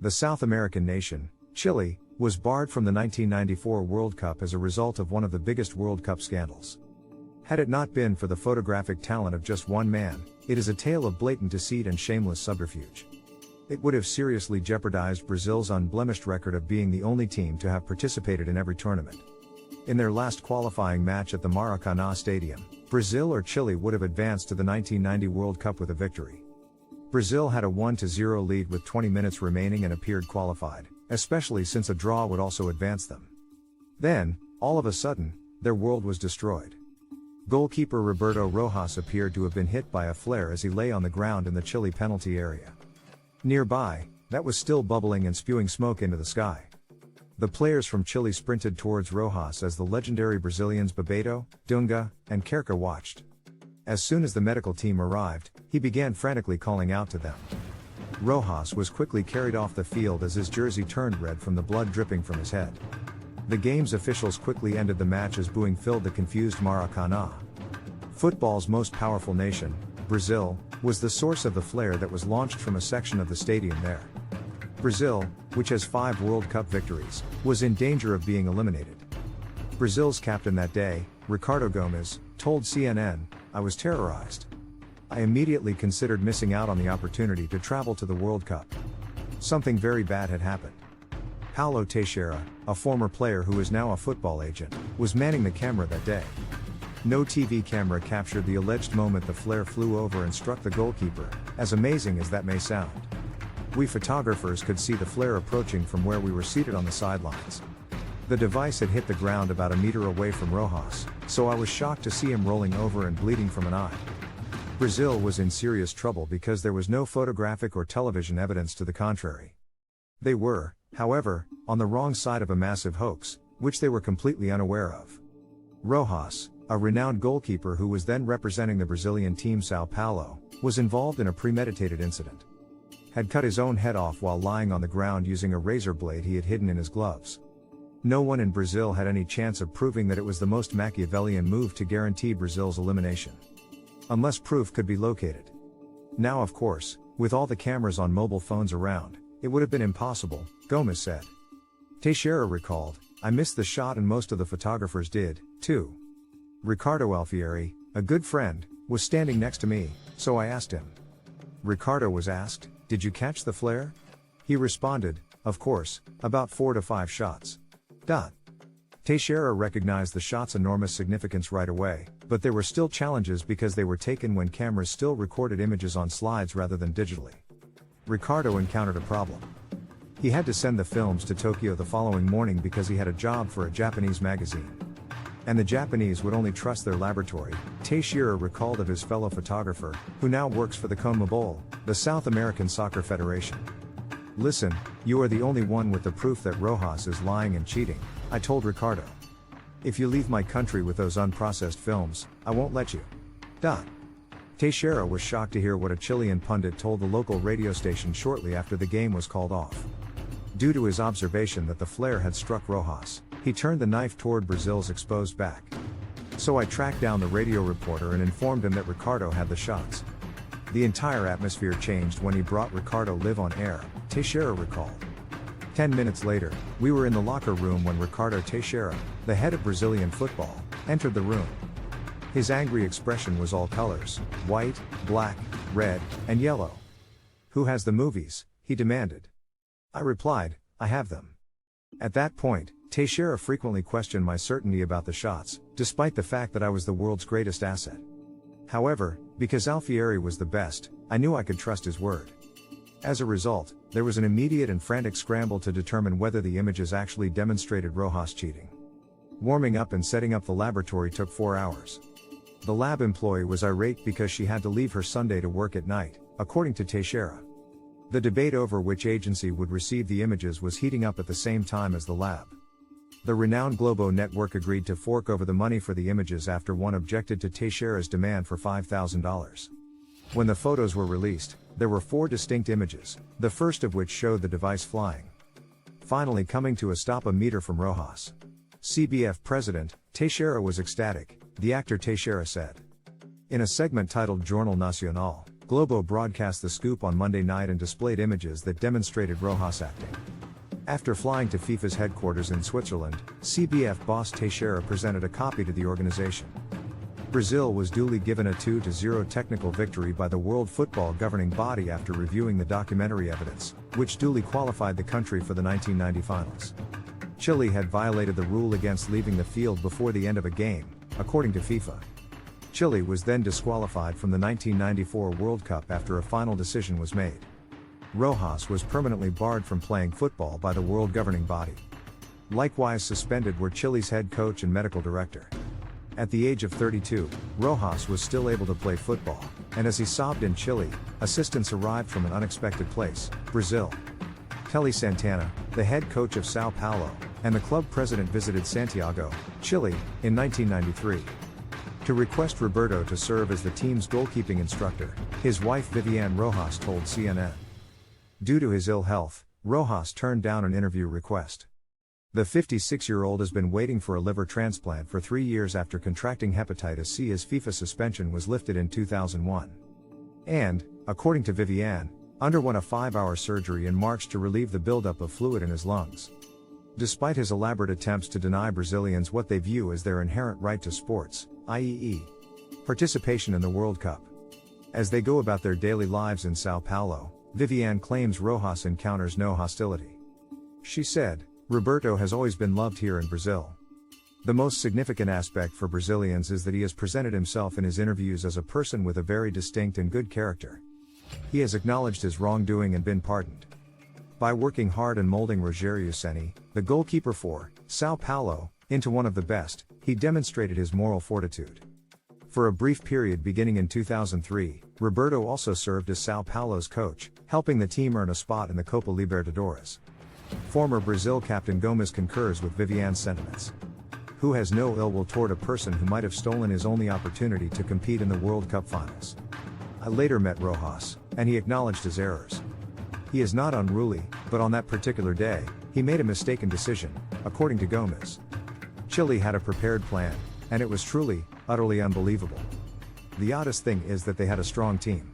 The South American nation, Chile, was barred from the 1994 World Cup as a result of one of the biggest World Cup scandals. Had it not been for the photographic talent of just one man, it is a tale of blatant deceit and shameless subterfuge. It would have seriously jeopardized Brazil's unblemished record of being the only team to have participated in every tournament. In their last qualifying match at the Maracanã Stadium, Brazil or Chile would have advanced to the 1990 World Cup with a victory. Brazil had a 1-0 lead with 20 minutes remaining and appeared qualified, especially since a draw would also advance them. Then, all of a sudden, their world was destroyed. Goalkeeper Razor Rojas appeared to have been hit by a flare as he lay on the ground in the Chile penalty area. Nearby, that was still bubbling and spewing smoke into the sky. The players from Chile sprinted towards Rojas as the legendary Brazilians Bebeto, Dunga, and Kerka watched. As soon as the medical team arrived, he began frantically calling out to them. Rojas was quickly carried off the field as his jersey turned red from the blood dripping from his head. The game's officials quickly ended the match as booing filled the confused Maracanã. Football's most powerful nation, Brazil, was the source of the flare that was launched from a section of the stadium there. Brazil, which has 5 World Cup victories, was in danger of being eliminated. Brazil's captain that day, Ricardo Gomes, told CNN, "I was terrorized. I immediately considered missing out on the opportunity to travel to the World Cup. Something very bad had happened." Paulo Teixeira, a former player who is now a football agent, was manning the camera that day. No TV camera captured the alleged moment the flare flew over and struck the goalkeeper, as amazing as that may sound. We photographers could see the flare approaching from where we were seated on the sidelines. The device had hit the ground about a meter away from Rojas, so I was shocked to see him rolling over and bleeding from an eye. Brazil was in serious trouble because there was no photographic or television evidence to the contrary. They were, however, on the wrong side of a massive hoax, which they were completely unaware of. Rojas, a renowned goalkeeper who was then representing the Brazilian team São Paulo, was involved in a premeditated incident. Had cut his own head off while lying on the ground using a razor blade he had hidden in his gloves. No one in Brazil had any chance of proving that it was the most Machiavellian move to guarantee Brazil's elimination. Unless proof could be located. Now of course, with all the cameras on mobile phones around, it would have been impossible, Gomes said. Teixeira recalled, "I missed the shot and most of the photographers did, too. Ricardo Alfieri, a good friend, was standing next to me, so I asked him." Ricardo was asked, "Did you catch the flare?" He responded, "Of course, about 4 to 5 shots." Teixeira recognized the shot's enormous significance right away, but there were still challenges because they were taken when cameras still recorded images on slides rather than digitally. Ricardo encountered a problem. He had to send the films to Tokyo the following morning because he had a job for a Japanese magazine. And the Japanese would only trust their laboratory, Teixeira recalled of his fellow photographer, who now works for the CONMEBOL, the South American Soccer Federation. "Listen, you are the only one with the proof that Rojas is lying and cheating," I told Ricardo. "If you leave my country with those unprocessed films, I won't let you." Teixeira was shocked to hear what a Chilean pundit told the local radio station shortly after the game was called off. Due to his observation that the flare had struck Rojas, he turned the knife toward Brazil's exposed back. So I tracked down the radio reporter and informed him that Ricardo had the shots. The entire atmosphere changed when he brought Ricardo live on air, Teixeira recalled. 10 minutes later, we were in the locker room when Ricardo Teixeira, the head of Brazilian football, entered the room. His angry expression was all colors, white, black, red, and yellow. "Who has the movies?" he demanded. I replied, "I have them." At that point, Teixeira frequently questioned my certainty about the shots, despite the fact that I was the world's greatest asset. However, because Alfieri was the best, I knew I could trust his word. As a result, there was an immediate and frantic scramble to determine whether the images actually demonstrated Rojas cheating. Warming up and setting up the laboratory took 4 hours. The lab employee was irate because she had to leave her Sunday to work at night, according to Teixeira. The debate over which agency would receive the images was heating up at the same time as the lab. The renowned Globo network agreed to fork over the money for the images after one objected to Teixeira's demand for $5,000. When the photos were released, there were 4 distinct images, the first of which showed the device flying. Finally coming to a stop a meter from Rojas. CBF president, Teixeira was ecstatic, the actor Teixeira said. In a segment titled Jornal Nacional, Globo broadcast the scoop on Monday night and displayed images that demonstrated Rojas acting. After flying to FIFA's headquarters in Switzerland, CBF boss Teixeira presented a copy to the organization. Brazil was duly given a 2-0 technical victory by the World Football governing body after reviewing the documentary evidence, which duly qualified the country for the 1990 finals. Chile had violated the rule against leaving the field before the end of a game, according to FIFA. Chile was then disqualified from the 1994 World Cup after a final decision was made. Rojas was permanently barred from playing football by the world governing body. Likewise suspended were Chile's head coach and medical director. At the age of 32, Rojas was still able to play football, and as he sobbed in Chile, assistance arrived from an unexpected place, Brazil. Telly Santana, the head coach of Sao Paulo, and the club president visited Santiago, Chile, in 1993. To request Roberto to serve as the team's goalkeeping instructor, his wife Viviane Rojas told CNN. Due to his ill health, Rojas turned down an interview request. The 56-year-old has been waiting for a liver transplant for 3 years after contracting hepatitis C. His FIFA suspension was lifted in 2001. And, according to Viviane, underwent a 5-hour surgery in March to relieve the buildup of fluid in his lungs. Despite his elaborate attempts to deny Brazilians what they view as their inherent right to sports, i.e., participation in the World Cup. As they go about their daily lives in Sao Paulo, Viviane claims Rojas encounters no hostility. She said, "Roberto has always been loved here in Brazil. The most significant aspect for Brazilians is that he has presented himself in his interviews as a person with a very distinct and good character. He has acknowledged his wrongdoing and been pardoned. By working hard and molding Rogério Ceni, the goalkeeper for Sao Paulo, into one of the best, he demonstrated his moral fortitude." For a brief period beginning in 2003, Roberto also served as Sao Paulo's coach, helping the team earn a spot in the Copa Libertadores. Former Brazil captain Gomes concurs with Viviane's sentiments. "Who has no ill will toward a person who might have stolen his only opportunity to compete in the World Cup finals. I later met Rojas, and he acknowledged his errors. He is not unruly, but on that particular day, he made a mistaken decision," according to Gomes. Chile had a prepared plan, and it was truly, utterly unbelievable. The oddest thing is that they had a strong team.